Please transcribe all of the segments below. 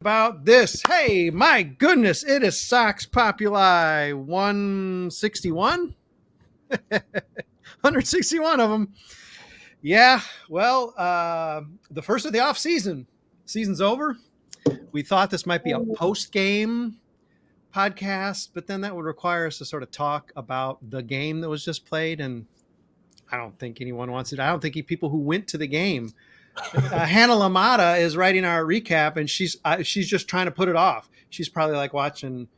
About this. Hey, my goodness, it is Sox Populi 161. 161 of them. Yeah, well, the first of the off season. Season's over. We thought this might be a post-game podcast, but then that would require us to sort of talk about the game that was just played, and I don't think anyone wants it. I don't think people who went to the game. Hannah Lamada is writing our recap, and she's just trying to put it off. She's probably like watching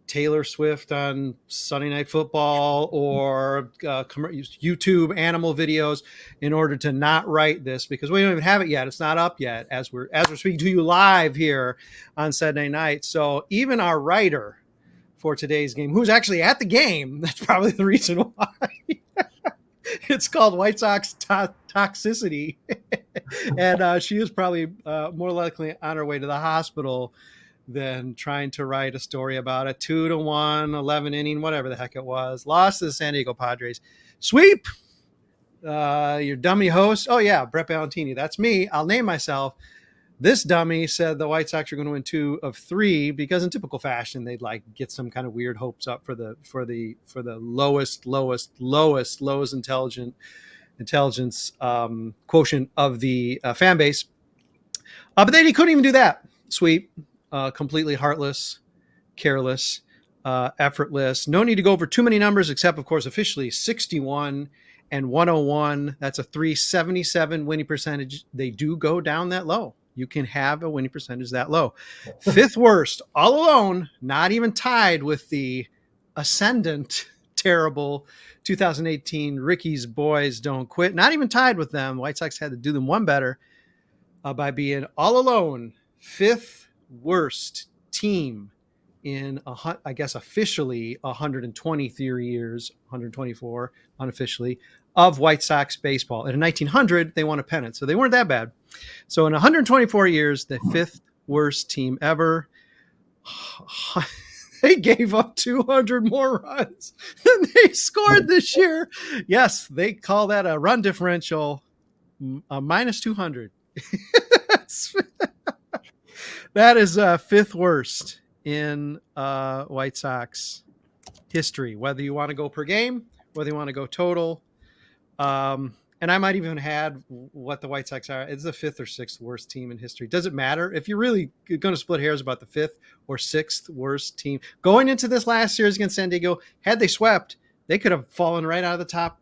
Taylor Swift on Sunday Night Football or YouTube animal videos in order to not write this, because we don't even have it yet. It's not up yet as we're speaking to you live here on Saturday night. So even our writer for today's game, who's actually at the game, that's probably the reason why. It's called White Sox Toxicity. And she is probably more likely on her way to the hospital than trying to write a story about a 2-1, 11 inning, whatever the heck it was. Lost to the San Diego Padres. Sweep! Your dummy host. Oh, yeah, Brett Ballantini. That's me. I'll name myself. This dummy said the White Sox are going to win 2 of 3 because in typical fashion, they'd like get some kind of weird hopes up for the lowest intelligence quotient of the fan base. But then he couldn't even do that. Sweep, completely heartless, careless, effortless. No need to go over too many numbers, except of course officially 61 and 101. That's a 377 winning percentage. They do go down that low. You can have a winning percentage that low. 5th worst, all alone, not even tied with the ascendant, terrible 2018 Ricky's Boys Don't Quit. Not even tied with them. White Sox had to do them one better by being all alone 5th worst team in, I guess, officially 123 years, 124 unofficially, of White Sox baseball. And in 1900, they won a pennant, so they weren't that bad. So in 124 years, the 5th worst team ever. They gave up 200 more runs than they scored this year. Yes, they call that a run differential, minus 200. That is 5th worst in White Sox history, whether you want to go per game, whether you want to go total. And I might even add what the White Sox are. It's the 5th or 6th worst team in history. Does it matter? If you're really going to split hairs about the 5th or 6th worst team, going into this last series against San Diego, had they swept, they could have fallen right out of the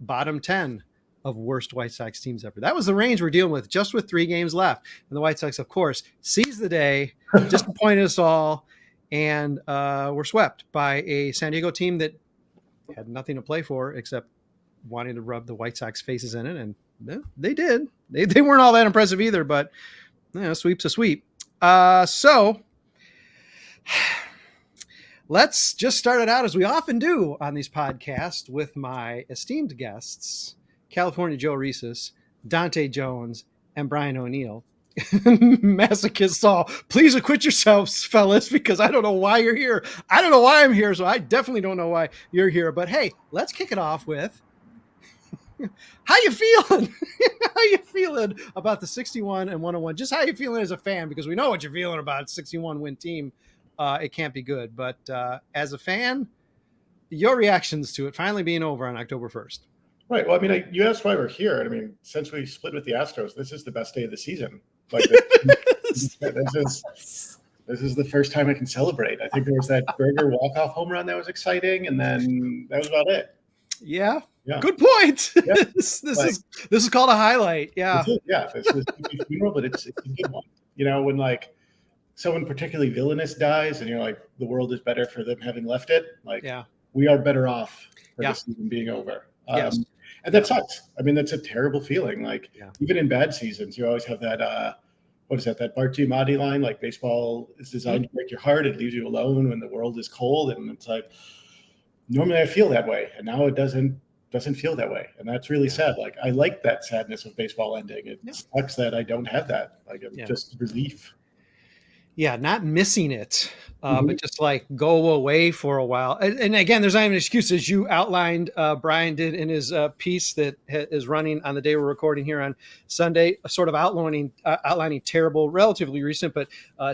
bottom 10 of worst White Sox teams ever. That was the range we're dealing with, just with 3 games left. And the White Sox, of course, seized the day, disappointed us all, and were swept by a San Diego team that had nothing to play for except wanting to rub the White Sox faces in it. And they did. They weren't all that impressive either, but sweep's a sweep. So let's just start it out as we often do on these podcasts with my esteemed guests, California Joe Resis, Dante Jones, and Brian O'Neill. Masochist Saul, please acquit yourselves, fellas, because I don't know why you're here. I don't know why I'm here, so I definitely don't know why you're here. But hey, let's kick it off with how you feeling? How you feeling about the 61 and 101? Just how you feeling as a fan, because we know what you're feeling about a 61 win team. It can't be good, but as a fan, your reactions to it finally being over on October 1st. Right. Well, I mean, you asked why we're here. I mean, since we split with the Astros, this is the best day of the season. Like, this is the first time I can celebrate. I think there was that Berger walk-off home run that was exciting, and then that was about it. Yeah. Good point. Yeah. This is called a highlight. Yeah. This is a funeral, but it's a good one. You know, when like someone particularly villainous dies, and you're like, the world is better for them having left it. Like, we are better off for the season being over. Yes. And that sucks. I mean, that's a terrible feeling. Like, even in bad seasons, you always have that, what is that Bart Giamatti line? Like, baseball is designed to break your heart. It leaves you alone when the world is cold. And it's like, normally I feel that way. And now it doesn't feel that way. And that's really sad. Like, I like that sadness of baseball ending. It sucks that I don't have that. Like, it's just relief. Yeah, not missing it, but just like go away for a while. And again, there's not even an excuse, as you outlined, Brian did in his piece that is running on the day we're recording here on Sunday, sort of outlining terrible, relatively recent, but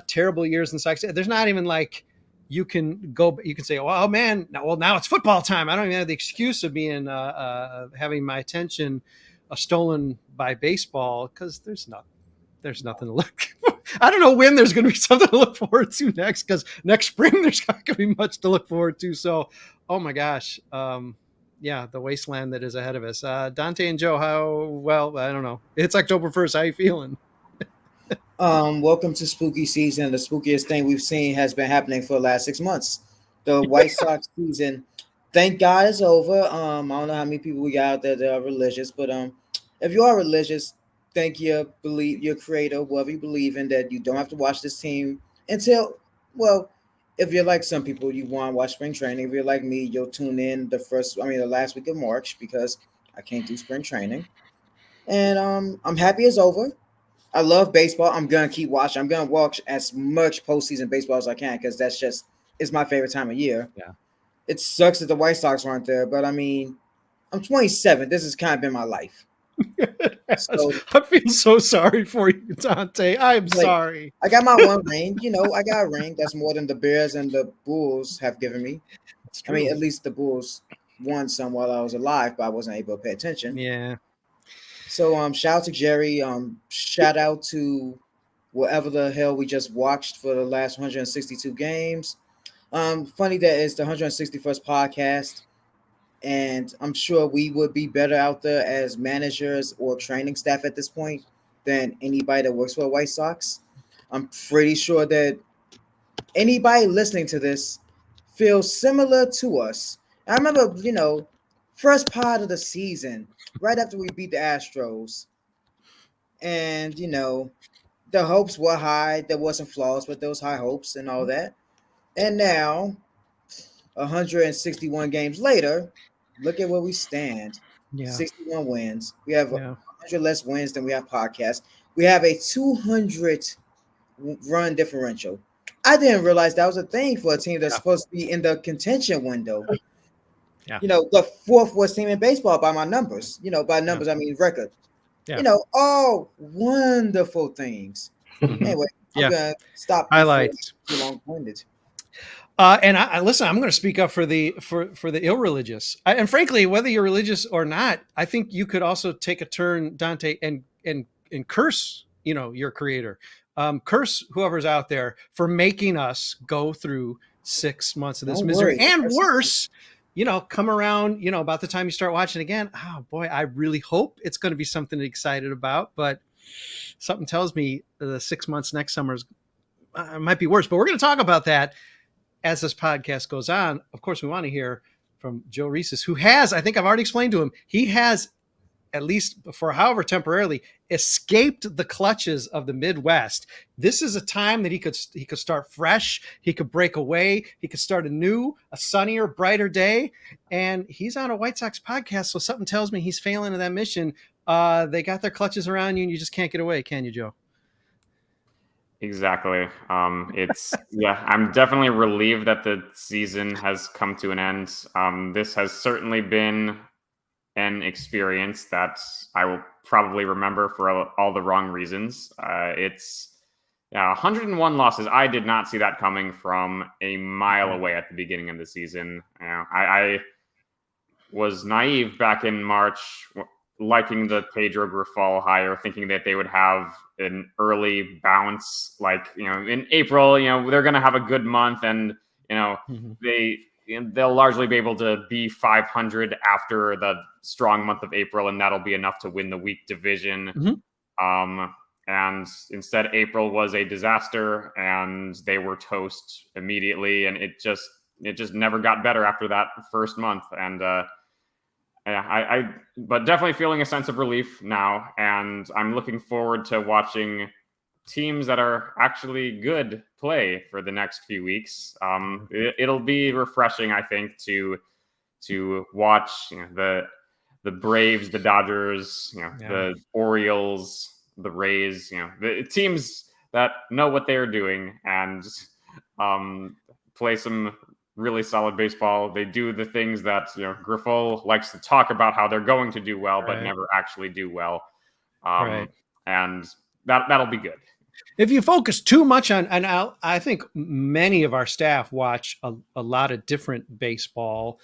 terrible years in Sox. There's not even like you can say, oh man, now it's football time. I don't even have the excuse of being having my attention stolen by baseball, because there's nothing to look. I don't know when there's going to be something to look forward to next, because next spring there's not going to be much to look forward to. So, oh my gosh, yeah, the wasteland that is ahead of us. Dante and Joe, I don't know. It's October 1st. How you feeling? Welcome to spooky season. The spookiest thing we've seen has been happening for the last 6 months. The White Sox season, thank God, is over. I don't know how many people we got out there that are religious, but if you are religious, thank your creator, whoever you believe in, that you don't have to watch this team until, well, if you're like some people, you want to watch spring training. If you're like me, you'll tune in the last week of March, because I can't do spring training. And I'm happy it's over. I love baseball. I'm gonna keep watching. I'm gonna watch as much postseason baseball as I can, because it's my favorite time of year. Yeah. It sucks that the White Sox aren't there, but I mean, I'm 27. This has kind of been my life. So, I feel so sorry for you, Dante. I'm sorry. I got my one ring. I got a ring that's more than the Bears and the Bulls have given me. I mean, at least the Bulls won some while I was alive, but I wasn't able to pay attention. Yeah. So shout out to Jerry. Shout out to whatever the hell we just watched for the last 162 games. Funny that it's the 161st podcast, and I'm sure we would be better out there as managers or training staff at this point than anybody that works for the White Sox. I'm pretty sure that anybody listening to this feels similar to us. I remember, first part of the season, right after we beat the Astros, and the hopes were high. There wasn't flaws, but there was high hopes and all that. And now, 161 games later, look at where we stand. Yeah. 61 wins. We have 100 less wins than we have podcasts. We have a 200 run differential. I didn't realize that was a thing for a team that's supposed to be in the contention window. Yeah. The fourth worst team in baseball by my numbers. By numbers, I mean record. Yeah. All wonderful things. Anyway, I'm gonna stop. Highlights. Too long-winded. And I listen, I'm going to speak up for the irreligious. And frankly, whether you're religious or not, I think you could also take a turn, Dante, and curse, your creator, curse whoever's out there for making us go through 6 months of this misery. And worse, come around, about the time you start watching again. Oh boy, I really hope it's going to be something to be excited about, but something tells me the 6 months next summer might be worse. But we're going to talk about that as this podcast goes on. Of course, we want to hear from Joe Resis, who has, I think I've already explained to him, he has, at least for however temporarily, escaped the clutches of the Midwest. This is a time that he could start fresh. He could break away. He could start a sunnier, brighter day. And he's on a White Sox podcast, so something tells me he's failing in that mission. They got their clutches around you, and you just can't get away, can you, Joe? Exactly. I'm definitely relieved that the season has come to an end. This has certainly been an experience that I will probably remember for all the wrong reasons. It's 101 losses. I did not see that coming from a mile away at the beginning of the season. I was naive back in March, liking the Pedro Grifol hire, thinking that they would have an early bounce, in April, they're going to have a good month, and they'll largely be able to be 500 after the strong month of April, and that'll be enough to win the weak division. And instead, April was a disaster, and they were toast immediately, and it just never got better after that first month. And but definitely feeling a sense of relief now, and I'm looking forward to watching teams that are actually good play for the next few weeks. It'll be refreshing, I think, to watch the Braves, the Dodgers, the Orioles, the Rays, the teams that know what they are doing and play some really solid baseball. They do the things that Grifol likes to talk about how they're going to do well, but never actually do well. And that'll be good. If you focus too much on, and I think many of our staff watch a lot of different baseball.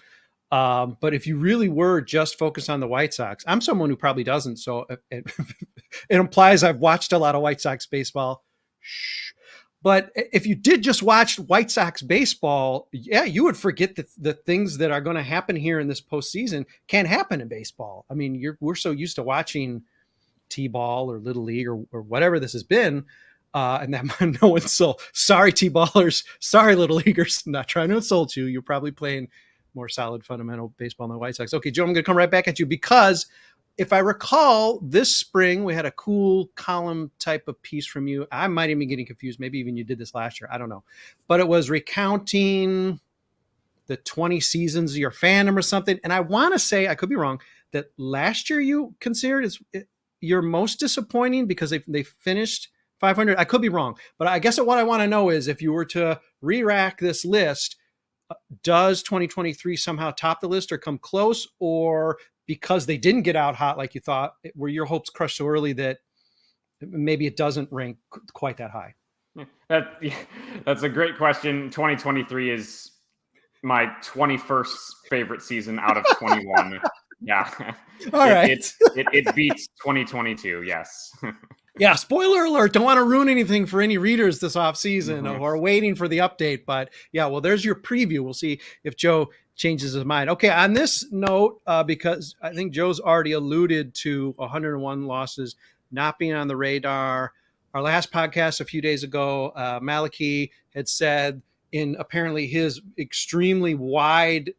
But if you really were just focused on the White Sox, I'm someone who probably doesn't. So it implies I've watched a lot of White Sox baseball. But if you did just watch White Sox baseball, yeah, you would forget that the things that are going to happen here in this postseason can't happen in baseball. I mean, we're so used to watching T-ball or Little League or whatever this has been. And that no insult. Sorry, T-ballers. Sorry, Little Leaguers. Not trying to insult you. You're probably playing more solid fundamental baseball than the White Sox. Okay, Joe, I'm going to come right back at you because if I recall, this spring we had a cool column type of piece from you. I might even be getting confused. Maybe even you did this last year. I don't know. But it was recounting the 20 seasons of your fandom or something. And I want to say, I could be wrong, that last year you considered your most disappointing because they finished 500. I could be wrong. But I guess what I want to know is if you were to re-rack this list, does 2023 somehow top the list or come close, or because they didn't get out hot like you thought, were your hopes crushed so early that maybe it doesn't rank quite that high? That's a great question. 2023 is my 21st favorite season out of 21. Yeah. All right. It beats 2022. Yes. Yeah, spoiler alert. Don't want to ruin anything for any readers this offseason who are waiting for the update. But yeah, well, there's your preview. We'll see if Joe changes his mind. Okay, on this note, because I think Joe's already alluded to 101 losses not being on the radar. Our last podcast a few days ago, Malachi had said in apparently his extremely wide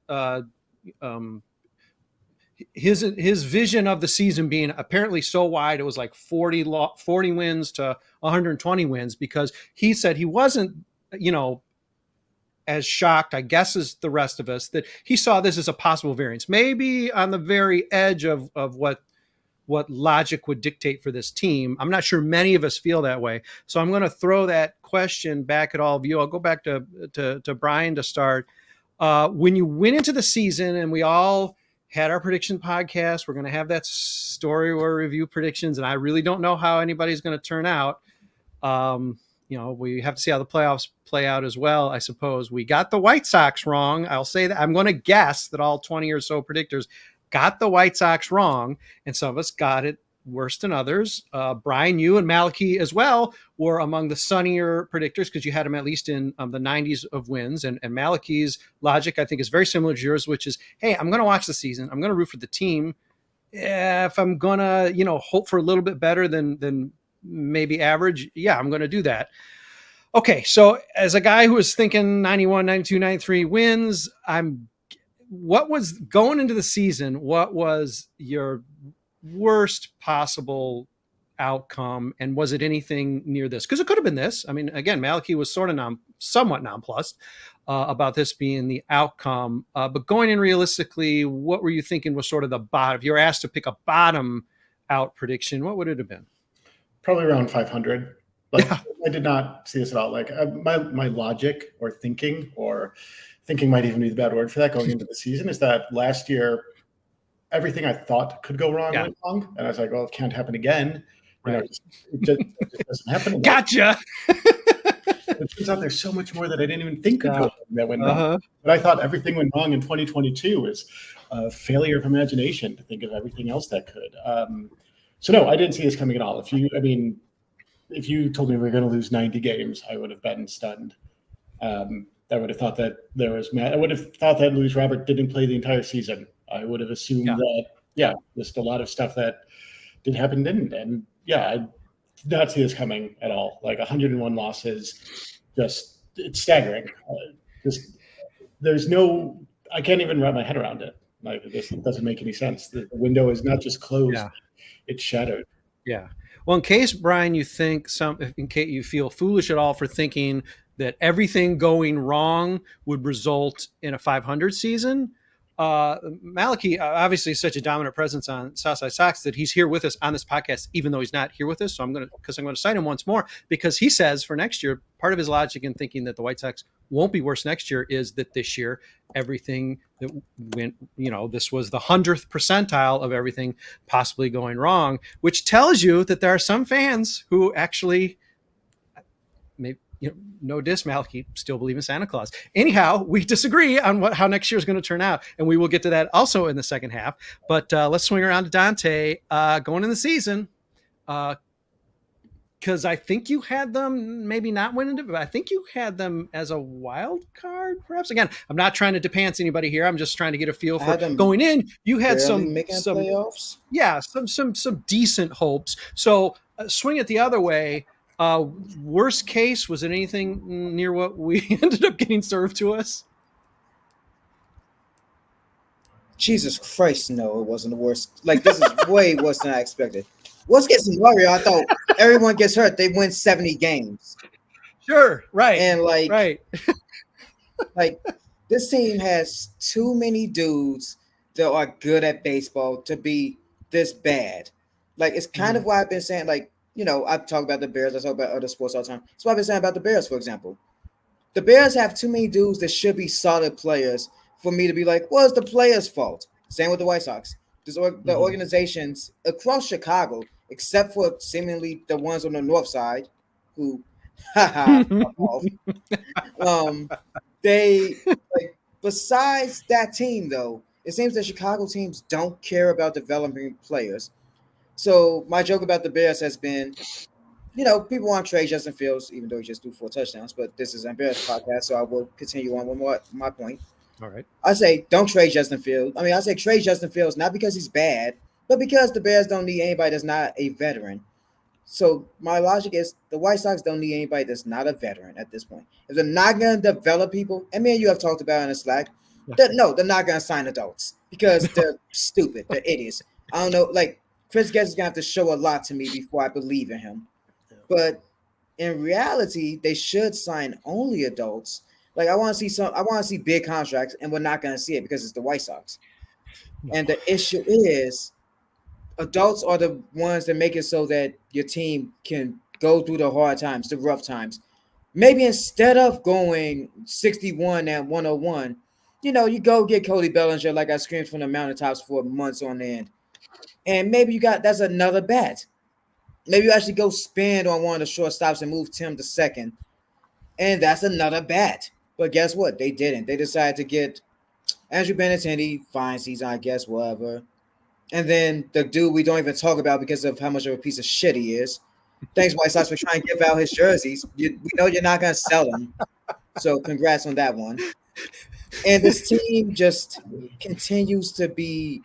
his vision of the season being apparently so wide, it was like 40 wins to 120 wins, because he said he wasn't, as shocked, I guess, as the rest of us, that he saw this as a possible variance, maybe on the very edge of what logic would dictate for this team. I'm not sure many of us feel that way. So I'm going to throw that question back at all of you. I'll go back to Brian to start. When you went into the season and we all had our prediction podcast, we're going to have that story or review predictions, and I really don't know how anybody's going to turn out. We have to see how the playoffs play out as well, I suppose. We got the White Sox wrong. I'll say that. I'm going to guess that all 20 or so predictors got the White Sox wrong, and some of us got it worse than others. Brian, you and Malachi as well were among the sunnier predictors because you had them at least in the 90s of wins. And Malachi's logic, I think, is very similar to yours, which is, hey, I'm going to watch the season. I'm going to root for the team. If I'm going to, hope for a little bit better than maybe average, yeah, I'm going to do that. Okay, so as a guy who was thinking 91, 92, 93 wins, what was going into the season, what was your worst possible outcome, and was it anything near this? Because it could have been this. I mean, again, Malachi was sort of somewhat nonplussed about this being the outcome. But going in realistically, what were you thinking was sort of the bottom? If you were asked to pick a bottom out prediction, what would it have been? Probably around 500. I did not see this at all. Like my logic or thinking might even be the bad word for that going into the season, is that last year everything I thought could go wrong went wrong, and I was like, well, it can't happen again. Right. It just doesn't happen. Gotcha. It turns out there's so much more that I didn't even think could go wrong that went wrong. But I thought everything went wrong in 2022 is a failure of imagination to think of everything else that could. So no, I didn't see this coming at all. If you told me we were going to lose 90 games, I would have been stunned. I would have thought that Luis Robert didn't play the entire season. I would have assumed that, just a lot of stuff that did happen didn't. And I did not see this coming at all. Like 101 losses, it's staggering. I can't even wrap my head around it. Like, it just doesn't make any sense. The window is not just closed, it's shattered. Yeah. Well, in case, Brian, you think in case you feel foolish at all for thinking that everything going wrong would result in a 500 season, Malachi obviously is such a dominant presence on Southside Sox that he's here with us on this podcast, even though he's not here with us. So I'm going to cite him once more, because he says for next year, part of his logic in thinking that the White Sox won't be worse next year is that this year, everything that went, this was the 100th percentile of everything possibly going wrong, which tells you that there are some fans who actually, maybe, no diss, Malachi, still believe in Santa Claus. Anyhow, we disagree on how next year is going to turn out, and we will get to that also in the second half. But let's swing around to Dante going in the season, because I think you had them maybe not winning it, but I think you had them as a wild card, perhaps. Again, I'm not trying to depants anybody here. I'm just trying to get a feel for going in. You had some playoffs. Yeah, some decent hopes. So swing it the other way. Worst case, was it anything near what we ended up getting served to us? Jesus Christ, no, it wasn't the worst. Like, this is way worse than I expected. Worst case scenario, I thought everyone gets hurt, they win 70 games. Sure, right. And right. Like, this team has too many dudes that are good at baseball to be this bad. Like, it's kind of why I've been saying, like, I've talked about the Bears. I talk about other sports all the time. That's what I've been saying about the Bears, for example. The Bears have too many dudes that should be solid players for me to be like, well, it's the players' fault. Same with the White Sox. The organizations across Chicago, except for seemingly the ones on the north side, who, they, like, besides that team, though, it seems that Chicago teams don't care about developing players. So my joke about the Bears has been, people want to trade Justin Fields, even though he just threw 4 touchdowns. But this is an Bears podcast, so I will continue on with my point. All right. I say don't trade Justin Fields. I say trade Justin Fields not because he's bad, but because the Bears don't need anybody that's not a veteran. So my logic is the White Sox don't need anybody that's not a veteran at this point. If they're not going to develop people, and me and you have talked about in the Slack, they're not going to sign adults because they're stupid. They're idiots. I don't know, like, Chris Getz is going to have to show a lot to me before I believe in him. But in reality, they should sign only adults. Like, I want to see big contracts, and we're not going to see it because it's the White Sox. And the issue is adults are the ones that make it so that your team can go through the hard times, the rough times. Maybe instead of going 61 and 101, you go get Cody Bellinger, like I screamed from the mountaintops for months on end. And maybe that's another bet. Maybe you actually go spend on one of the shortstops and move Tim to second. And that's another bet. But guess what? They didn't. They decided to get Andrew Benintendi, fine season, I guess, whatever. And then the dude we don't even talk about because of how much of a piece of shit he is. Thanks, White Sox, for trying to give out his jerseys. We know you're not going to sell them. So congrats on that one. And this team just continues to be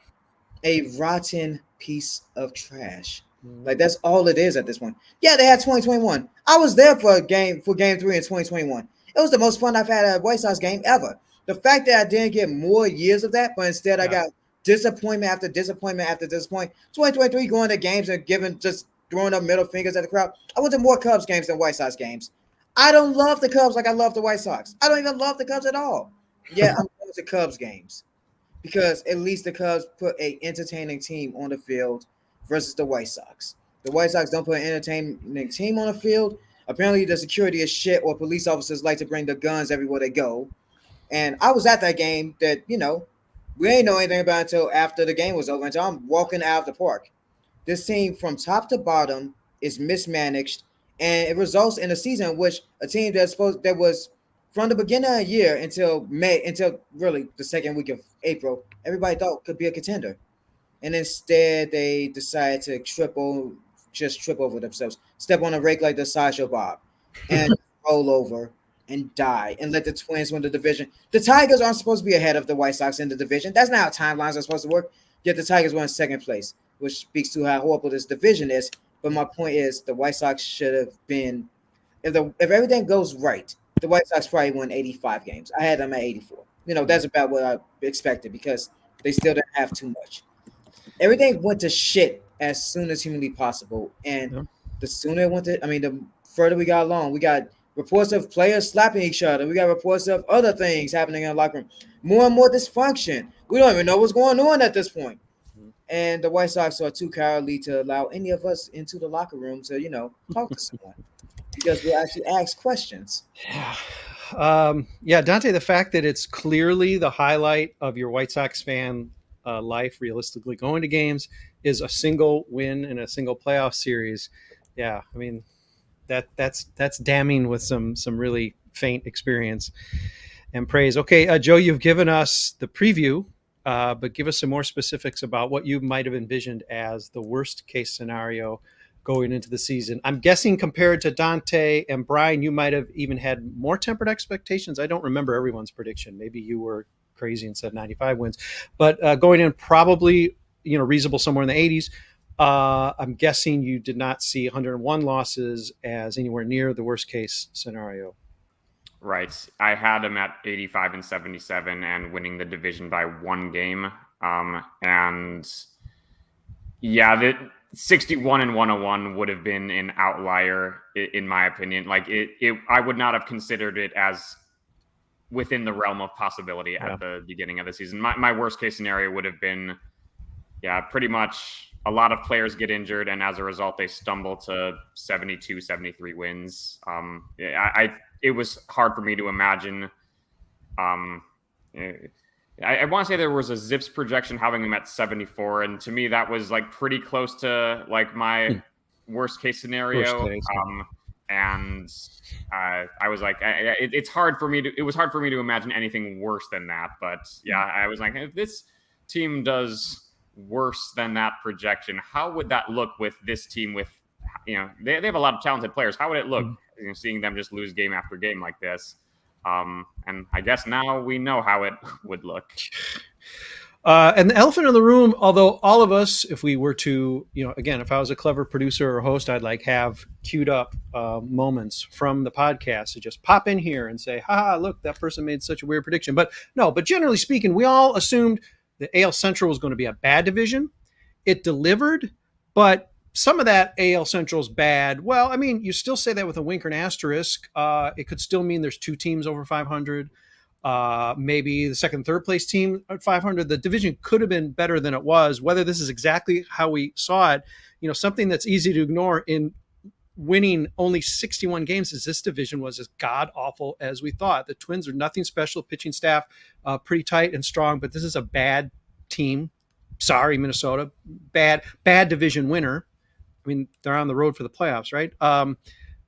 a rotten piece of trash. Like, that's all it is at this point. Yeah, they had 2021. I was there for game 3 in 2021. It was the most fun I've had at a White Sox game ever. The fact that I didn't get more years of that, but instead I got disappointment after disappointment after disappointment. 2023 going to games and just throwing up middle fingers at the crowd. I went to more Cubs games than White Sox games. I don't love the Cubs like I love the White Sox. I don't even love the Cubs at all. Yeah, I'm going to Cubs games because at least the Cubs put an entertaining team on the field versus the White Sox. The White Sox don't put an entertaining team on the field. Apparently, the security is shit, or police officers like to bring the guns everywhere they go. And I was at that game that, we ain't know anything about until after the game was over, until I'm walking out of the park. This team from top to bottom is mismanaged, and it results in a season in which a team that was from the beginning of the year until really the second week of April, everybody thought could be a contender. And instead, they decided to trip over themselves, step on a rake like the Sideshow Bob, and roll over and die, and let the Twins win the division. The Tigers aren't supposed to be ahead of the White Sox in the division. That's not how timelines are supposed to work. Yet the Tigers were in second place, which speaks to how horrible this division is. But my point is, the White Sox should have been, if everything goes right, the White Sox probably won 85 games. I had them at 84. That's about what I expected because they still didn't have too much. Everything went to shit as soon as humanly possible. And the sooner it went to, the further we got along, we got reports of players slapping each other. We got reports of other things happening in the locker room. More and more dysfunction. We don't even know what's going on at this point. And the White Sox are too cowardly to allow any of us into the locker room to, talk to someone because we'll actually ask questions. Yeah, Dante, the fact that it's clearly the highlight of your White Sox fan life, realistically going to games, is a single win in a single playoff series. Yeah, I mean, that's damning with some really faint experience and praise. Okay, Joe, you've given us the preview, but give us some more specifics about what you might have envisioned as the worst case scenario going into the season. I'm guessing compared to Dante and Brian, you might have even had more tempered expectations. I don't remember everyone's prediction. Maybe you were crazy and said 95 wins, but going in probably, reasonable somewhere in the 80s. I'm guessing you did not see 101 losses as anywhere near the worst case scenario. Right. I had them at 85 and 77 and winning the division by 1 game. And yeah, the 61 and 101 would have been an outlier in my opinion. Like I would not have considered it as within the realm of possibility at the beginning of the season. My worst case scenario would have been, pretty much a lot of players get injured, and as a result, they stumble to 72, 73 wins. It was hard for me to imagine. I want to say there was a Zips projection having them at 74, and to me that was like pretty close to like my worst case scenario. And I was like, it was hard for me to imagine anything worse than that. But yeah, I was like, if this team does worse than that projection, how would that look with this team? With they have a lot of talented players. How would it look seeing them just lose game after game like this? And I guess now we know how it would look. And the elephant in the room, although all of us, if we were to, again, if I was a clever producer or host, I'd like have queued up moments from the podcast to just pop in here and say, look, that person made such a weird prediction. But generally speaking, we all assumed the AL Central was going to be a bad division. It delivered, but some of that AL Central is bad. Well, I mean, you still say that with a wink or an asterisk. It could still mean there's 2 teams over 500. Maybe the second, third place team at 500. The division could have been better than it was. Whether this is exactly how we saw it, something that's easy to ignore in winning only 61 games is this division was as god awful as we thought. The Twins are nothing special. Pitching staff pretty tight and strong, but this is a bad team. Sorry, Minnesota. Bad division winner. I mean, they're on the road for the playoffs, right?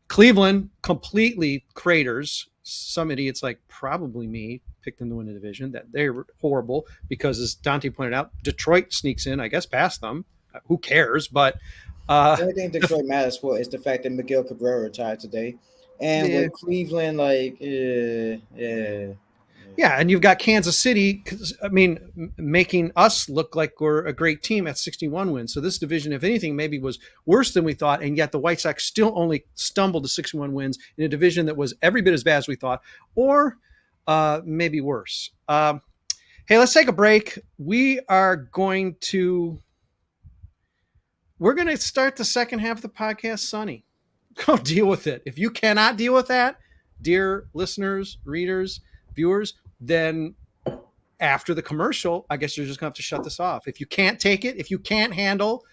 Cleveland completely craters. Some idiots, like probably me, picked them to win the division. That they're horrible because, as Dante pointed out, Detroit sneaks in, I guess, past them. Who cares? But the only thing Detroit matters for is the fact that Miguel Cabrera retired today, and with Cleveland, yeah, and you've got Kansas City, making us look like we're a great team at 61 wins. So this division, if anything, maybe was worse than we thought, and yet the White Sox still only stumbled to 61 wins in a division that was every bit as bad as we thought, or maybe worse. Hey, let's take a break. We're going to start the second half of the podcast sunny. Go deal with it. If you cannot deal with that, dear listeners, readers, viewers, then after the commercial, I guess you're just gonna have to shut this off. If you can't take it, if you can't handle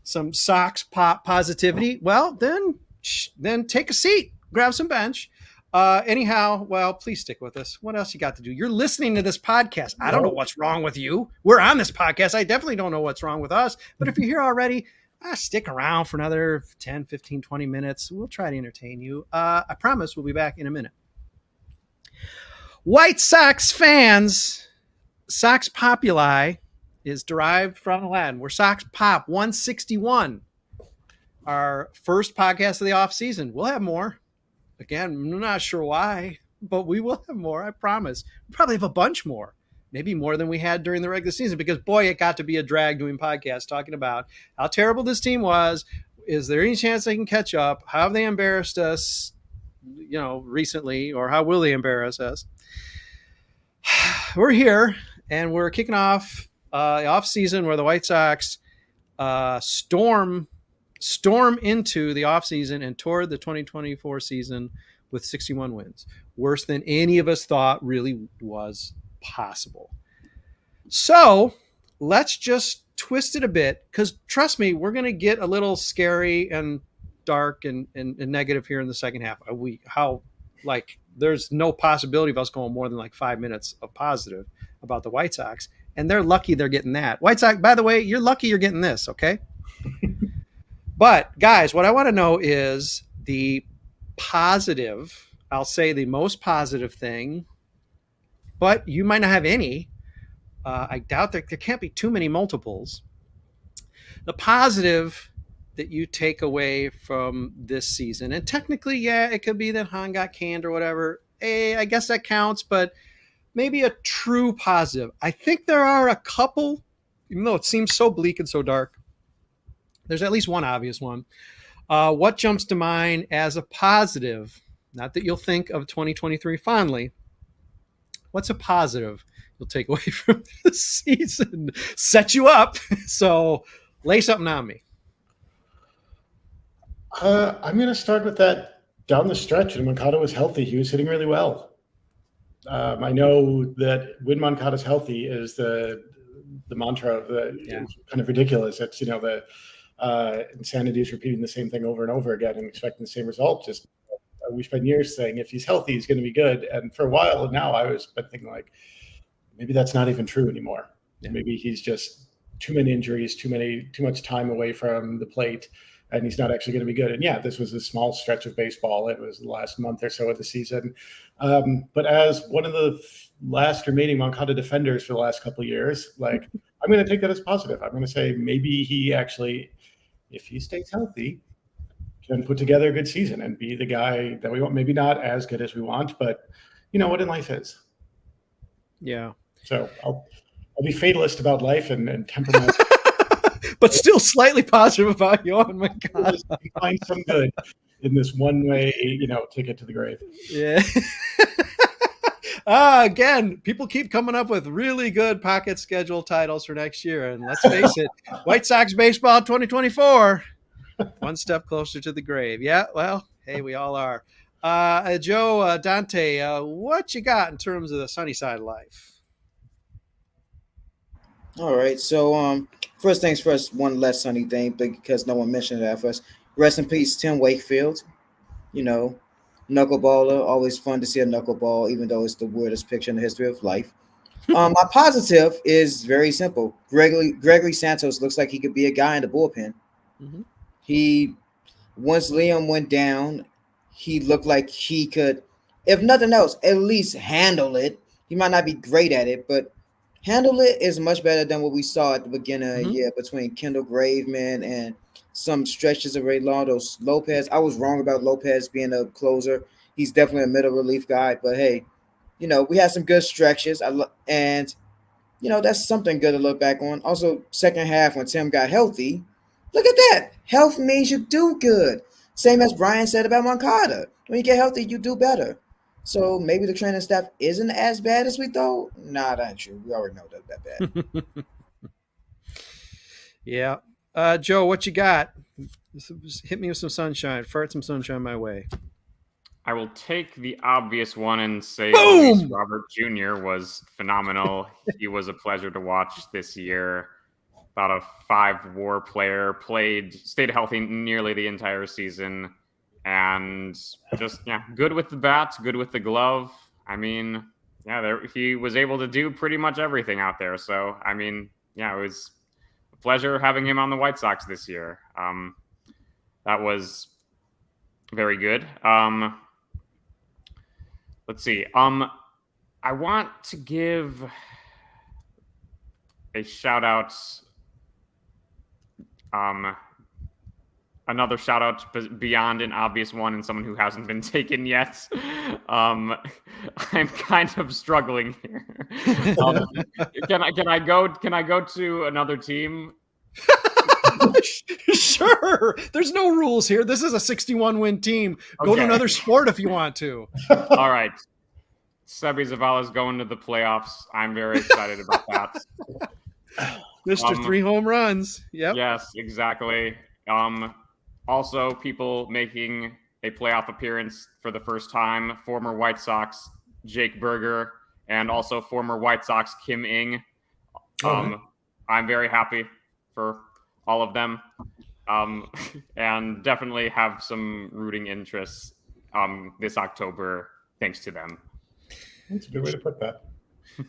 some Sox positivity, well, then take a seat, grab some bench. Anyhow, well, please stick with us. What else you got to do? You're listening to this podcast. I don't know what's wrong with you. We're on this podcast. I definitely don't know what's wrong with us. But if you're here already, stick around for another 10, 15, 20 minutes. We'll try to entertain you. I promise we'll be back in a minute. White Sox fans, Sox Populi is derived from Latin. We're Sox Pop 161. Our first podcast of the offseason. We'll have more. Again, I'm not sure why, but we will have more, I promise. We'll probably have a bunch more. Maybe more than we had during the regular season, because boy, it got to be a drag doing podcasts talking about how terrible this team was. Is there any chance they can catch up? How have they embarrassed us, recently, or how will they embarrass us? We're here, and we're kicking off the off season where the White Sox storm into the off season and toward the 2024 season with 61 wins. Worse than any of us thought really was possible. So let's just twist it a bit, because trust me, we're going to get a little scary and dark and negative here in the second half. There's no possibility of us going more than like 5 minutes of positive about the White Sox. And they're lucky they're getting that. White Sox, by the way, you're lucky you're getting this, okay? But guys, what I want to know is the positive, I'll say the most positive thing, but you might not have any. I doubt there can't be too many multiples. The positive that you take away from this season, and technically, yeah, it could be that Han got canned or whatever. I guess that counts, but maybe a true positive. I think there are a couple, even though it seems so bleak and so dark. There's at least one obvious one. What jumps to mind as a positive? Not that you'll think of 2023 fondly. What's a positive you'll take away from this season? Set you up. So lay something on me. I'm going to start with that down the stretch. When Moncada was healthy, he was hitting really well. I know that when Moncada's healthy is the mantra of kind of ridiculous. It's, the insanity is repeating the same thing over and over again and expecting the same result. Just we spent years saying if he's healthy, he's going to be good. And for a while now, I was thinking like, maybe that's not even true anymore. Yeah. Maybe he's just too many injuries, too much time away from the plate, and he's not actually going to be good. And yeah, this was a small stretch of baseball. It was the last month or so of the season. But as one of the last remaining Moncada defenders for the last couple of years, like I'm going to take that as positive. I'm going to say maybe he actually, if he stays healthy, can put together a good season and be the guy that we want. Maybe not as good as we want, but you know what in life is. Yeah. So I'll be fatalist about life and temper my but still slightly positive about you. Oh my God. Find some good in this one way, ticket to the grave. Yeah. Again, people keep coming up with really good pocket schedule titles for next year. And let's face it, White Sox baseball 2024, one step closer to the grave. Yeah, well, hey, we all are. Joe, Dante, what you got in terms of the sunny side of life? All right, so first things first, one less sunny thing because no one mentioned that first. Rest in peace, Tim Wakefield. Knuckleballer. Always fun to see a knuckleball, even though it's the weirdest picture in the history of life. My positive is very simple. Gregory Santos looks like he could be a guy in the bullpen. Mm-hmm. Once Liam went down, he looked like he could, if nothing else, at least handle it. He might not be great at it, but handle it is much better than what we saw at the beginning of the year between Kendall Graveman and some stretches of Reynaldo Lopez. I was wrong about Lopez being a closer. He's definitely a middle relief guy, but hey, we had some good stretches. And that's something good to look back on. Also, second half when Tim got healthy, look at that. Health means you do good. Same as Brian said about Moncada. When you get healthy, you do better. So maybe the training staff isn't as bad as we thought. Nah, that ain't true. We already know that bad. Yeah. Joe, what you got? Hit me with some sunshine. Fart some sunshine my way. I will take the obvious one and say Luis Robert Jr. was phenomenal. He was a pleasure to watch this year. About a 5-WAR player, stayed healthy nearly the entire season. And just, good with the bat, good with the glove. I mean, he was able to do pretty much everything out there. So, I mean, it was a pleasure having him on the White Sox this year. That was very good. Let's see. I want to give a shout out. Another shout out beyond an obvious one and someone who hasn't been taken yet. I'm kind of struggling here. Can I go to another team? Sure. There's no rules here. This is a 61-win team. Go to another sport if you want to. All right. Sebi Zavala's going to the playoffs. I'm very excited about that. Mr. 3 home runs. Yep. Yes, exactly. Also, people making a playoff appearance for the first time, former White Sox Jake Berger, and also former White Sox Kim Ng. I'm very happy for all of them, and definitely have some rooting interests this October thanks to them. That's a good way to put that.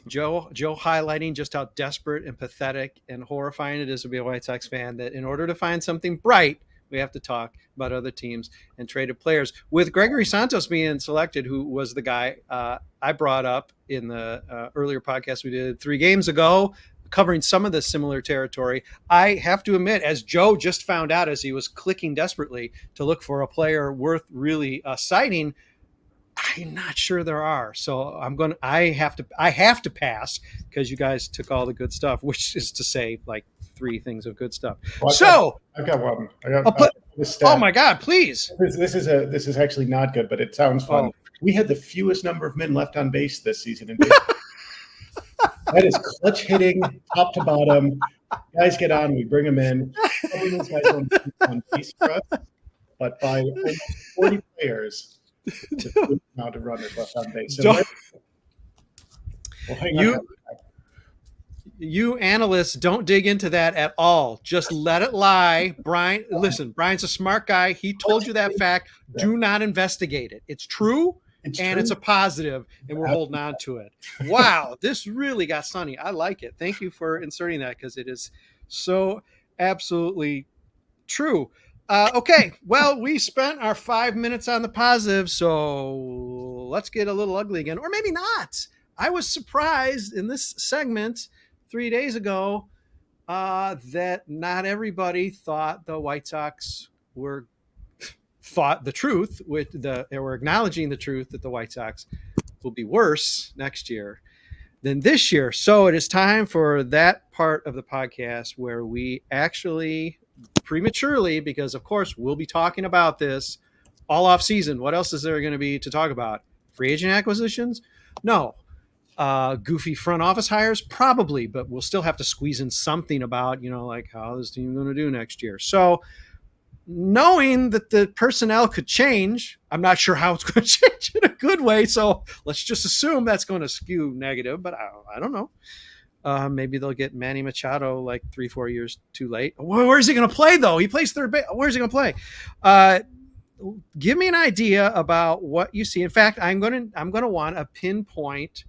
Joe highlighting just how desperate and pathetic and horrifying it is to be a White Sox fan, that in order to find something bright, we have to talk about other teams and traded players. With Gregory Santos being selected, who was the guy I brought up in the earlier podcast we did 3 games ago, covering some of the similar territory, I have to admit, as Joe just found out as he was clicking desperately to look for a player worth really citing, I'm not sure there are. So I have to pass, because you guys took all the good stuff, which is to say like 3 things of good stuff. Well, I've got one. Oh my God, please. This is actually not good, but it sounds fun. We had the fewest number of men left on base this season in baseball. That is clutch hitting, top to bottom. Guys get on, we bring them in. Some of those guys don't keep on base for us, but by almost 40 players, the amount of runners left on base. So you analysts don't dig into that at all. Just let it lie. Brian, listen, Brian's a smart guy. He told you that fact. Do not investigate it. It's true. It's a positive, and we're holding on to it. Wow, this really got sunny. I like it. Thank you for inserting that, because it is so absolutely true. Okay, well, we spent our 5 minutes on the positive, so let's get a little ugly again, or maybe not. I was surprised in this segment 3 days ago that not everybody thought the White Sox thought the truth. They were acknowledging the truth that the White Sox will be worse next year than this year. So it is time for that part of the podcast where we actually prematurely, because of course we'll be talking about this all off season. What else is there going to be to talk about? Free agent acquisitions? No. Goofy front office hires? Probably, but we'll still have to squeeze in something about, like how this team going to do next year. So knowing that the personnel could change, I'm not sure how it's going to change in a good way. So let's just assume that's going to skew negative, but I don't know. Maybe they'll get Manny Machado like 3-4 years too late. Where is he going to play though? He plays third base. Where is he going to play? Give me an idea about what you see. In fact, I'm going to want a pinpoint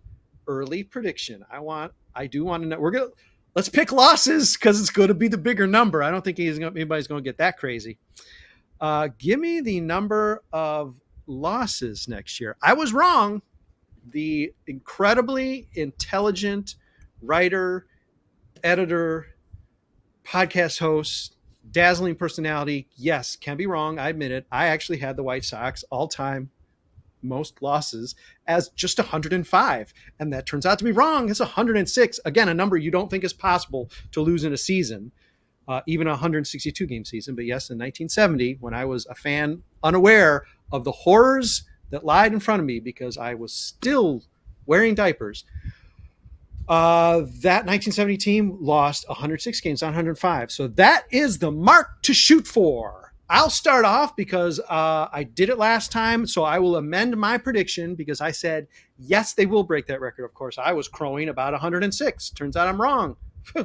early prediction. I do want to know. Let's pick losses, because it's going to be the bigger number. I don't think anybody's going to get that crazy. Give me the number of losses next year. I was wrong. The incredibly intelligent writer, editor, podcast host, dazzling personality, yes, can be wrong. I admit it. I actually had the White Sox all-time most losses as just 105, and that turns out to be wrong. It's 106. Again, a number you don't think is possible to lose in a season, even a 162 game season. But yes, in 1970, when I was a fan unaware of the horrors that lied in front of me because I was still wearing diapers, that 1970 team lost 106 games on 105. So that is the mark to shoot for. I'll start off because I did it last time, so I will amend my prediction, because I said, yes, they will break that record. Of course, I was crowing about 106. Turns out I'm wrong.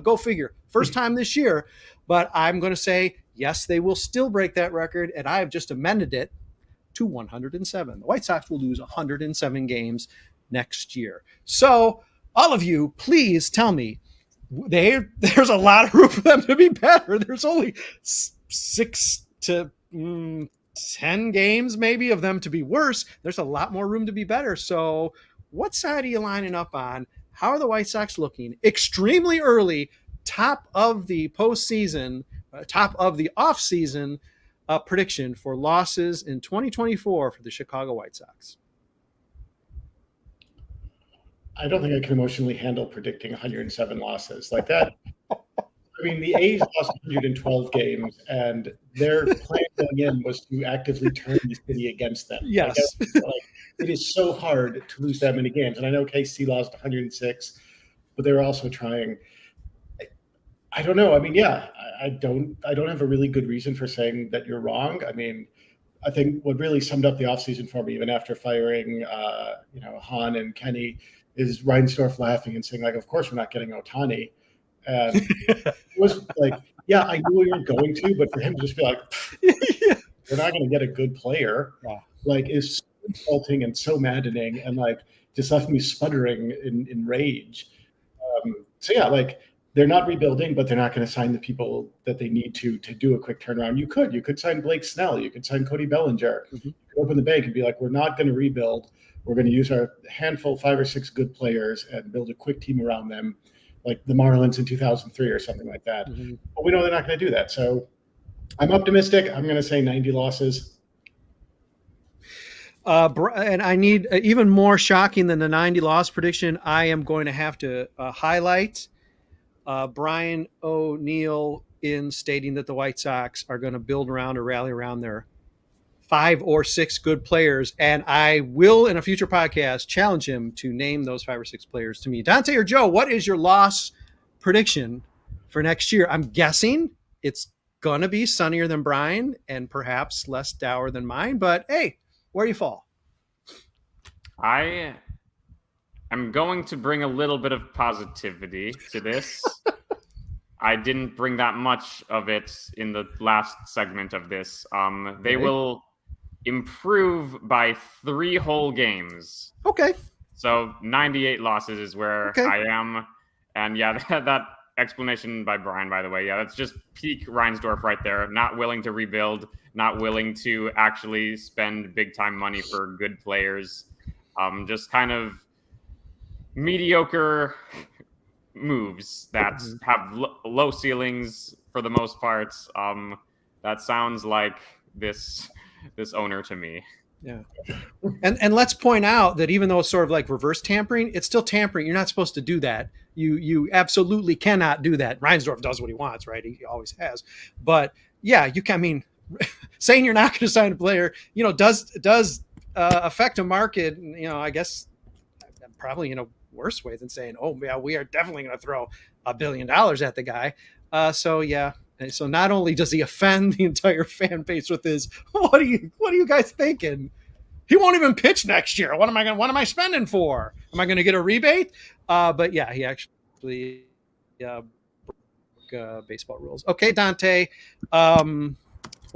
Go figure. First time this year. But I'm going to say, yes, they will still break that record, and I have just amended it to 107. The White Sox will lose 107 games next year. So all of you, please tell me, there's a lot of room for them to be better. There's only 6 to 10 games maybe of them to be worse. There's a lot more room to be better. So what side are you lining up on? How are the White Sox looking? Extremely early, top of the postseason, top of the offseason prediction for losses in 2024 for the Chicago White Sox. I don't think I can emotionally handle predicting 107 losses like that. I mean, the A's lost 112 games, and their plan going in was to actively turn the city against them. Yes. It is so hard to lose that many games. And I know KC lost 106, but they were also trying. I don't know. I mean, yeah, I don't have a really good reason for saying that you're wrong. I mean, I think what really summed up the offseason for me, even after firing, Hahn and Kenny, is Reinsdorf laughing and saying, like, of course we're not getting Ohtani. And it was like, yeah, I knew we weren't going to, but for him to just be like, we're not going to get a good player, like, is so insulting and so maddening, and like just left me sputtering in rage. So yeah, like, they're not rebuilding, but they're not going to sign the people that they need to do a quick turnaround. You could sign Blake Snell, you could sign Cody Bellinger, you could open the bank and be like, we're not going to rebuild. We're going to use our handful, 5 or 6 good players and build a quick team around them, like the Marlins in 2003 or something like that. But we know they're not going to do that. So I'm optimistic. I'm going to say 90 losses. And I need even more shocking than the 90 loss prediction. I am going to have to highlight Brian O'Neill in stating that the White Sox are going to build around or rally around their 5 or 6 good players. And I will, in a future podcast, challenge him to name those 5 or 6 players to me. Dante or Joe, what is your loss prediction for next year? I'm guessing it's going to be sunnier than Brian and perhaps less dour than mine. But hey, where do you fall? I am going to bring a little bit of positivity to this. I didn't bring that much of it in the last segment of this. They will improve by 3 whole games. Okay. So 98 losses is where I am. And yeah, that explanation by Brian, by the way, yeah, that's just peak Reinsdorf right there. Not willing to rebuild, not willing to actually spend big time money for good players. Just kind of mediocre moves that have low ceilings for the most part. That sounds like this owner to me. Yeah. And let's point out that even though it's sort of like reverse tampering, it's still tampering. You're not supposed to do that. You absolutely cannot do that. Reinsdorf does what he wants, right? He always has. But yeah, you can, I mean, saying you're not going to sign a player, does affect a market, I guess probably in a worse way than saying, oh yeah, we are definitely going to throw $1 billion at the guy. So yeah. So not only does he offend the entire fan base with his, what are you guys thinking? He won't even pitch next year. What am I spending for? Am I going to get a rebate? But yeah, he actually broke baseball rules. Okay, Dante. Well,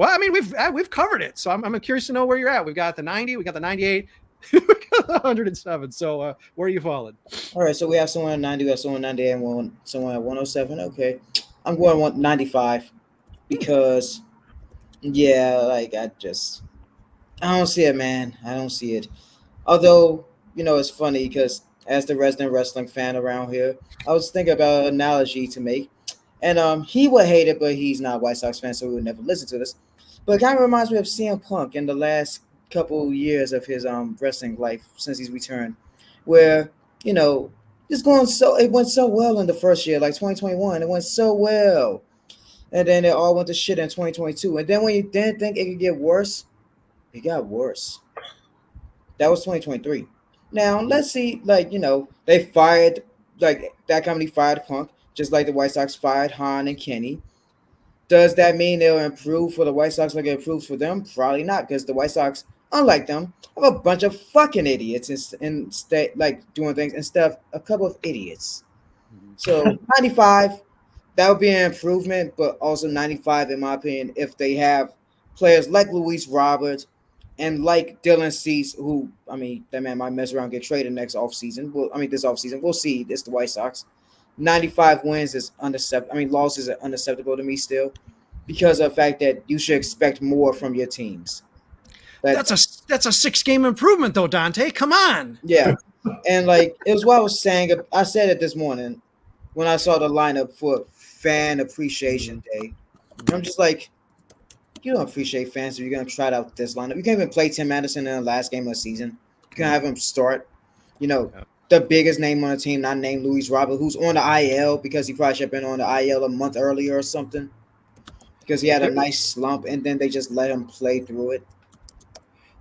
I mean, we've covered it. So I'm curious to know where you're at. We've got the 90, we got the 98, we got the 107. So where are you falling? All right, so we have someone at 90, we have someone at 98, and someone at 107. Okay. I'm going 95 because, I don't see it, man. I don't see it. Although, it's funny because as the resident wrestling fan around here, I was thinking about an analogy to make. And he would hate it, but he's not a White Sox fan, so he would never listen to this. But it kind of reminds me of CM Punk in the last couple years of his wrestling life since he's returned, where, it went so well in the first year, like 2021. It went so well. And then it all went to shit in 2022. And then when you didn't think it could get worse, it got worse. That was 2023. Now, let's see, they fired, that company fired Punk, just like the White Sox fired Hahn and Kenny. Does that mean they'll improve for the White Sox like it improves for them? Probably not, because the White Sox, unlike them, have a bunch of fucking idiots instead, doing things instead of a couple of idiots. So 95, that would be an improvement, but also 95, in my opinion, if they have players like Luis Robert and like Dylan Cease, who, that man might mess around and get traded next offseason. This offseason. We'll see. It's the White Sox. 95 wins is unacceptable. Losses are unacceptable to me still because of the fact that you should expect more from your teams. That's a 6-game improvement, though, Dante. Come on. Yeah. And, it was what I was saying. I said it this morning when I saw the lineup for Fan Appreciation Day. I'm just like, you don't appreciate fans if you're going to try out this lineup. You can't even play Tim Anderson in the last game of the season. You can have him start, the biggest name on the team, not named Luis Robert, who's on the IL because he probably should have been on the IL a month earlier or something because he had a nice slump, and then they just let him play through it.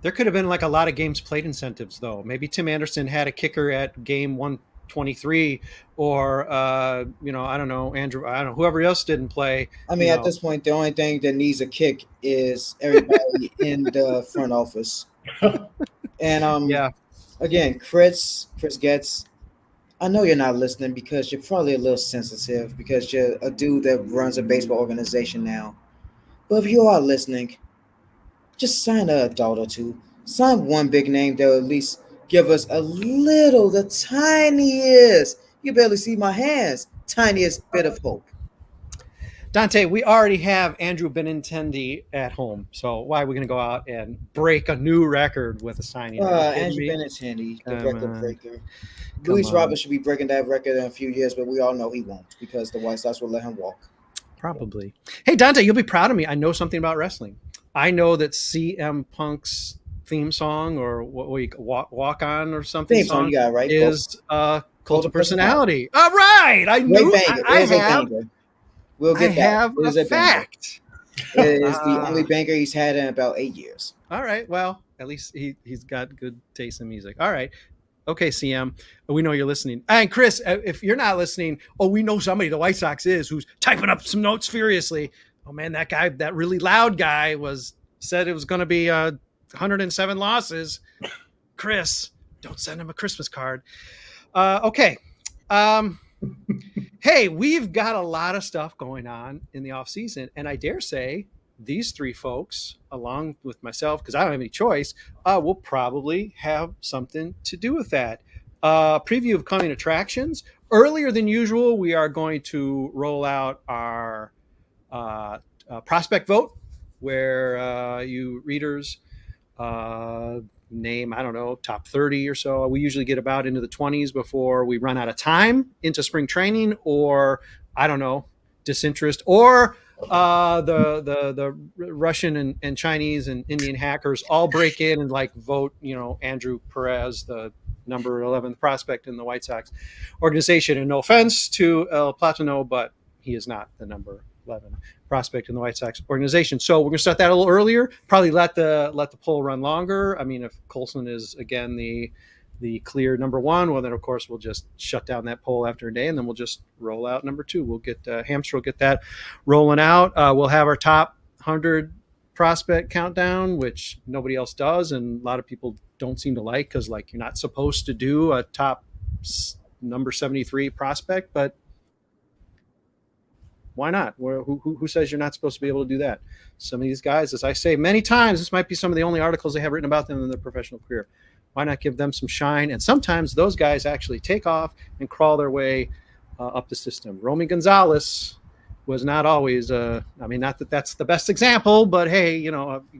There could have been a lot of games played incentives, though. Maybe Tim Anderson had a kicker at game 1 23, or I don't know, Andrew, I don't know, whoever else didn't play. I mean, at this point, the only thing that needs a kick is everybody in the front office. And Yeah. again, Chris Getz, I know you're not listening because you're probably a little sensitive because you're a dude that runs a baseball organization now. But if you are listening, just sign a adult or two. Sign one big name that will at least give us the tiniest, you barely see my hands, tiniest bit of hope. Dante, we already have Andrew Benintendi at home, so why are we going to go out and break a new record with a signing? Andrew Benintendi, the record breaker. Luis Robert should be breaking that record in a few years, but we all know he won't because the White Sox will let him walk. Probably. Hey, Dante, you'll be proud of me. I know something about wrestling. I know that CM Punk's theme song, or what we walk on or something, theme song you got, right? is Cult of Personality. All right. I knew We'll get that. It is a fact. It is the only banger he's had in about 8 years. All right. Well, at least he's got good taste in music. All right. Okay, CM, we know you're listening. And Chris, if you're not listening, we know somebody the White Sox is who's typing up some notes furiously. Oh man, that guy, that really loud guy, said it was going to be 107 losses. Chris, don't send him a Christmas card. Okay. Hey, we've got a lot of stuff going on in the offseason, and I dare say these three folks, along with myself, because I don't have any choice, will probably have something to do with that. Preview of coming attractions. Earlier than usual, we are going to roll out our prospect vote, where you readers name, I don't know, top 30 or so. We usually get about into the 20s before we run out of time into spring training, or I don't know, disinterest, or the Russian and Chinese and Indian hackers all break in and vote, Andrew Perez, the number 11th prospect in the White Sox organization. And no offense to El Platano, but he is not the number 11 prospect in the White Sox organization. So we're going to start that a little earlier. Probably let the poll run longer. I mean, if Colson is again the clear number one, well then of course we'll just shut down that poll after a day, and then we'll just roll out number two. We'll get Hamster will get that rolling out. We'll have our top 100 prospect countdown, which nobody else does, and a lot of people don't seem to like, because you're not supposed to do a top number 73 prospect, but why not? Who says you're not supposed to be able to do that? Some of these guys, as I say many times, this might be some of the only articles they have written about them in their professional career. Why not give them some shine? And sometimes those guys actually take off and crawl their way up the system. Romy Gonzalez was not always, not that that's the best example, but hey,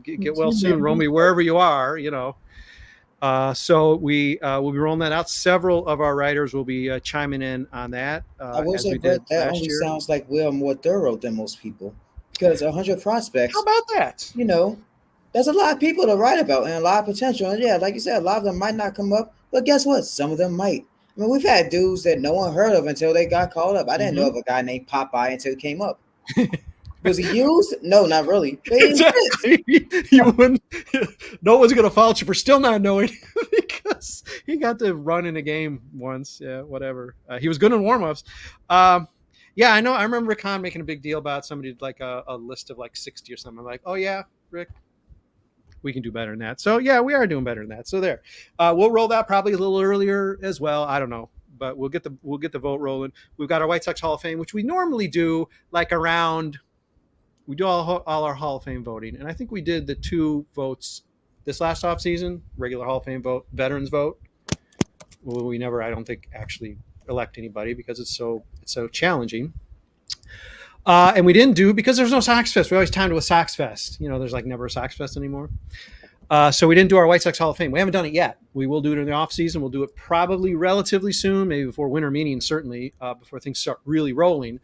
get well soon, Romy, wherever you are, So we will be rolling that out. Several of our writers will be chiming in on that. I will say, but that only sounds like we're more thorough than most people, because 100 prospects. How about that? There's a lot of people to write about and a lot of potential. And yeah, like you said, a lot of them might not come up, but guess what? Some of them might. I mean, we've had dudes that no one heard of until they got called up. I didn't know of a guy named Popeye until he came up. Was he used? No, not really. Exactly. You wouldn't. No one's gonna fault you for still not knowing, because he got to run in a game once. Yeah, whatever. He was good in warmups. Yeah, I know. I remember Rick Hahn making a big deal about somebody like a list of 60 or something. I'm like, oh yeah, Rick, we can do better than that. So yeah, we are doing better than that. So there, we'll roll that probably a little earlier as well. I don't know, but we'll get the vote rolling. We've got our White Sox Hall of Fame, which we normally do around. We do all our Hall of Fame voting, and I think we did the 2 votes this last offseason, regular Hall of Fame vote, veterans vote. Well, we never, I don't think, actually elect anybody because it's so challenging. And we didn't do, because there's no Sox Fest. We always timed it with Sox Fest. There's never a Sox Fest anymore. So we didn't do our White Sox Hall of Fame. We haven't done it yet. We will do it in the off season. We'll do it probably relatively soon, maybe before winter meetings, certainly before things start really rolling.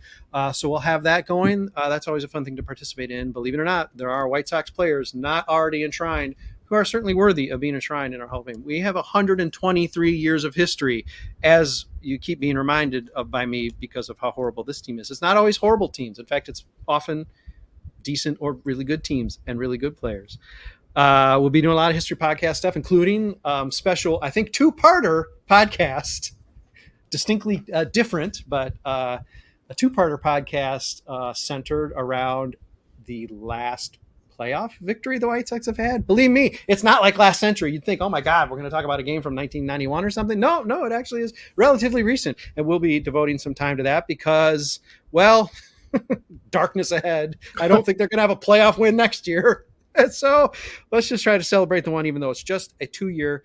So we'll have that going. That's always a fun thing to participate in. Believe it or not, there are White Sox players not already enshrined who are certainly worthy of being enshrined in our Hall of Fame. We have 123 years of history, as you keep being reminded of by me, because of how horrible this team is. It's not always horrible teams. In fact, it's often decent or really good teams and really good players. We'll be doing a lot of history podcast stuff, including special, I think, 2-parter podcast distinctly different, but a two-parter podcast centered around the last playoff victory the White Sox have had. Believe me, it's not like last century. You'd think, oh my God, we're going to talk about a game from 1991 or something. No, it actually is relatively recent. And we'll be devoting some time to that because, well, darkness ahead. I don't think they're going to have a playoff win next year. And so let's just try to celebrate the one, even though it's just a 2-year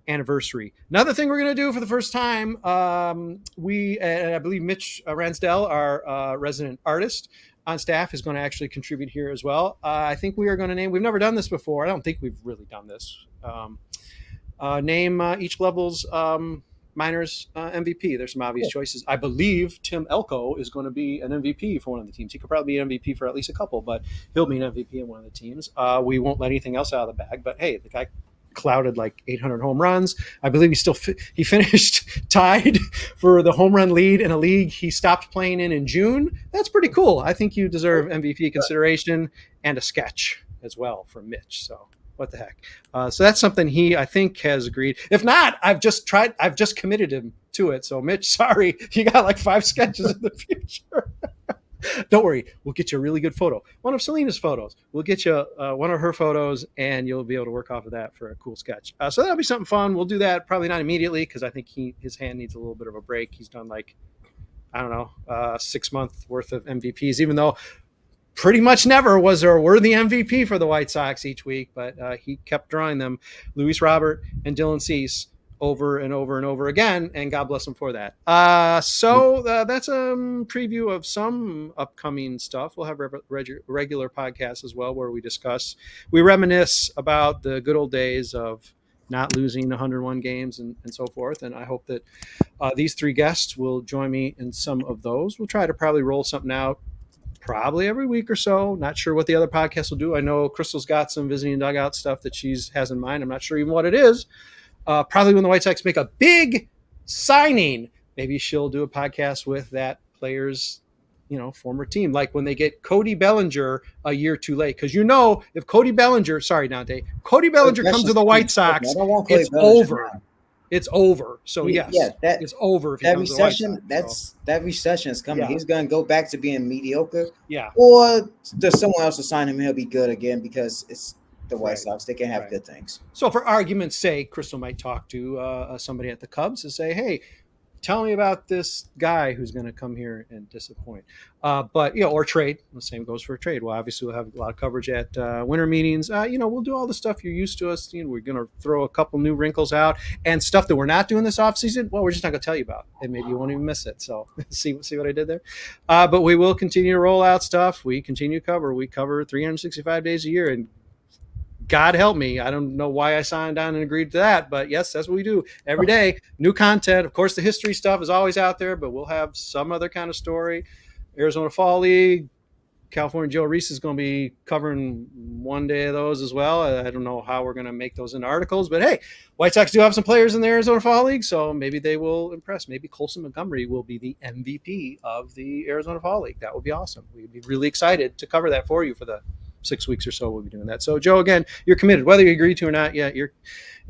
anniversary. Another thing we're going to do for the first time, I believe Mitch Ransdell, our resident artist on staff, is going to actually contribute here as well. I think we are going to name, we've never done this before. I don't think we've really done this. Name each level's minors MVP. There's some obvious choices. I believe Tim Elko is going to be an MVP for one of the teams. He could probably be an MVP for at least a couple, but he'll be an MVP in one of the teams. We won't let anything else out of the bag, but hey, the guy clouded like 800 home runs. I believe he finished tied for the home run lead in a league he stopped playing in June. That's pretty cool. I think you deserve MVP consideration and a sketch as well from Mitch. So what the heck? So that's something he, I think, has agreed. If not, I've just committed him to it. So Mitch, sorry, you got like 5 sketches in the future. Don't worry, we'll get you a really good photo. One of Selena's photos. We'll get you one of her photos, and you'll be able to work off of that for a cool sketch. So that'll be something fun. We'll do that probably not immediately because I think his hand needs a little bit of a break. He's done 6 months worth of MVPs, even though pretty much never was there a worthy MVP for the White Sox each week, but he kept drawing them. Luis Robert and Dylan Cease over and over and over again, and God bless him for that. So that's a preview of some upcoming stuff. We'll have regular podcasts as well where we reminisce about the good old days of not losing 101 games and so forth. And I hope that these 3 guests will join me in some of those. We'll try to probably roll something out probably every week or so. Not sure what the other podcasts will do. I know Crystal's got some visiting dugout stuff that she has in mind. I'm not sure even what it is. Probably when the White Sox make a big signing, maybe she'll do a podcast with that player's, former team. Like when they get Cody Bellinger a year too late. Because if Cody Bellinger, sorry, Dante, Cody Bellinger comes to the White Sox, it's over. Now. It's over. So it's over. If that recession, that recession is coming. Yeah. He's going to go back to being mediocre. Yeah. Or there's someone else to sign him. He'll be good again because it's the White Sox. They can have good things. So for argument's sake, Crystal might talk to somebody at the Cubs and say, hey, tell me about this guy who's going to come here and disappoint. Or trade. The same goes for a trade. Well, obviously we'll have a lot of coverage at winter meetings. We'll do all the stuff you're used to us. We're going to throw a couple new wrinkles out and stuff that we're not doing this offseason. Well, we're just not going to tell you about, and maybe you won't even miss it. So see what I did there. But we will continue to roll out stuff. We continue to cover. We cover 365 days a year, and God help me, I don't know why I signed on and agreed to that, but yes, that's what we do every day. New content. Of course, the history stuff is always out there, but we'll have some other kind of story. Arizona Fall League, California Joe Resis is going to be covering one day of those as well. I don't know how we're going to make those into articles, but hey, White Sox do have some players in the Arizona Fall League, so maybe they will impress. Maybe Colson Montgomery will be the MVP of the Arizona Fall League. That would be awesome. We'd be really excited to cover that for you for the 6 weeks or so. We'll be doing that. So Joe, again, you're committed, whether you agree to or not. Yeah, you're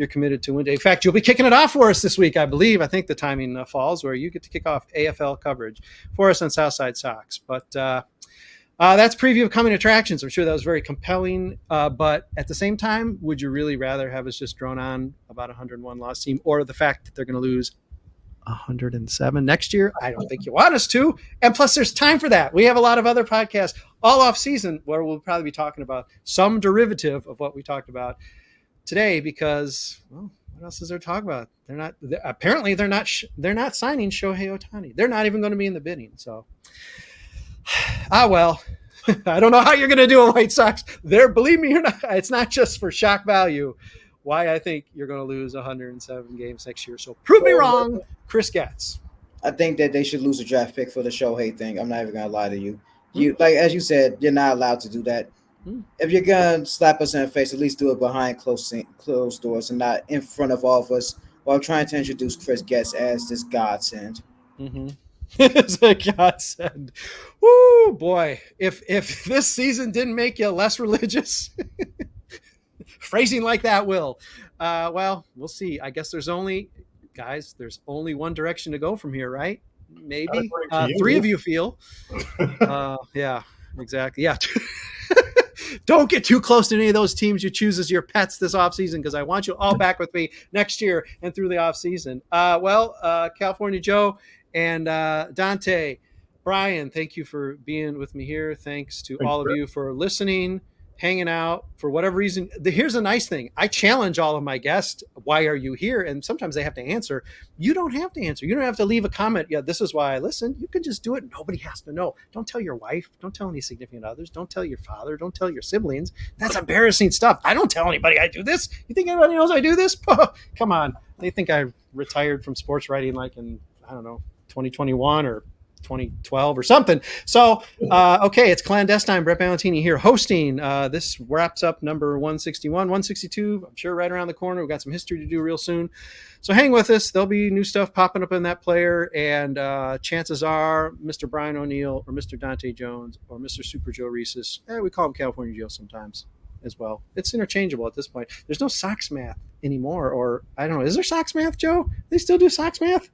committed to one day. In fact, you'll be kicking it off for us this week, I believe. I think the timing falls where you get to kick off AFL coverage for us on Southside Sox. But that's preview of coming attractions. I'm sure that was very compelling. But at the same time, would you really rather have us just drone on about a 101 loss team, or the fact that they're going to lose 107 next year? I don't think you want us to. And plus, there's time for that. We have a lot of other podcasts all off season where we'll probably be talking about some derivative of what we talked about today, because, well, what else is there to talk about? They're not signing Shohei Ohtani. They're not even going to be in the bidding. So, well, I don't know how you're going to do a White Sox there. Believe me or not, it's not just for shock value why I think you're going to lose 107 games next year. So prove me wrong, Chris Getz. I think that they should lose a draft pick for the Shohei thing. I'm not even going to lie to you. As you said, you're not allowed to do that. If you're going to slap us in the face, at least do it behind closed doors and not in front of all of us while trying to introduce Chris Getz as this godsend. Mm-hmm. It's a godsend. Woo, boy. If this season didn't make you less religious, phrasing like that will. Well, we'll see. I guess there's only guys, there's only one direction to go from here, right? Maybe according to you. three of you feel. Yeah, exactly. Yeah. Don't get too close to any of those teams you choose as your pets this offseason, because I want you all back with me next year and through the offseason. California Joe and Dante, Brian, thank you for being with me here. Thanks to all of you for listening, hanging out. For whatever reason, here's a nice thing. I challenge all of my guests. Why are you here? And sometimes they have to answer. You don't have to answer. You don't have to leave a comment. Yeah, this is why I listen. You can just do it. Nobody has to know. Don't tell your wife. Don't tell any significant others. Don't tell your father. Don't tell your siblings. That's embarrassing stuff. I don't tell anybody I do this. You think anybody knows I do this? Come on. They think I retired from sports writing like in, I don't know, 2021 or 2012 or something. So, okay, it's clandestine. Brett Ballantini here hosting. This wraps up number 161, 162. I'm sure right around the corner. We've got some history to do real soon. So hang with us. There'll be new stuff popping up in that player. And chances are Mr. Brian O'Neill or Mr. Dante Jones or Mr. Super Joe Resis. We call him California Joe sometimes as well. It's interchangeable at this point. There's no Sox math anymore. Or I don't know. Is there Sox math, Joe? They still do Sox math?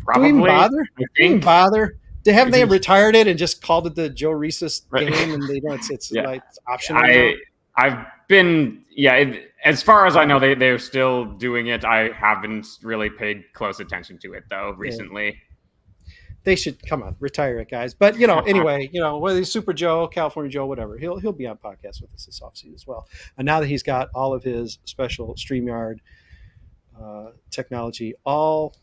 Probably. Do we even bother? Do we even bother? Haven't they retired it and just called it the Joe Resis game, and they don't? It's like optional. I've been as far as I know, they're still doing it. I haven't really paid close attention to it though recently. Yeah. They should come on, retire it, guys. But anyway, whether he's Super Joe, California Joe, whatever, he'll be on podcast with us this offseason as well. And now that he's got all of his special StreamYard technology all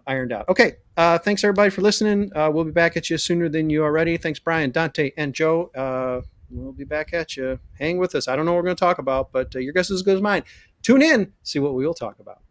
ironed out. Okay. Thanks everybody for listening. We'll be back at you sooner than you are ready. Thanks, Brian, Dante, and Joe. We'll be back at you. Hang with us. I don't know what we're going to talk about, but your guess is as good as mine. Tune in, see what we will talk about.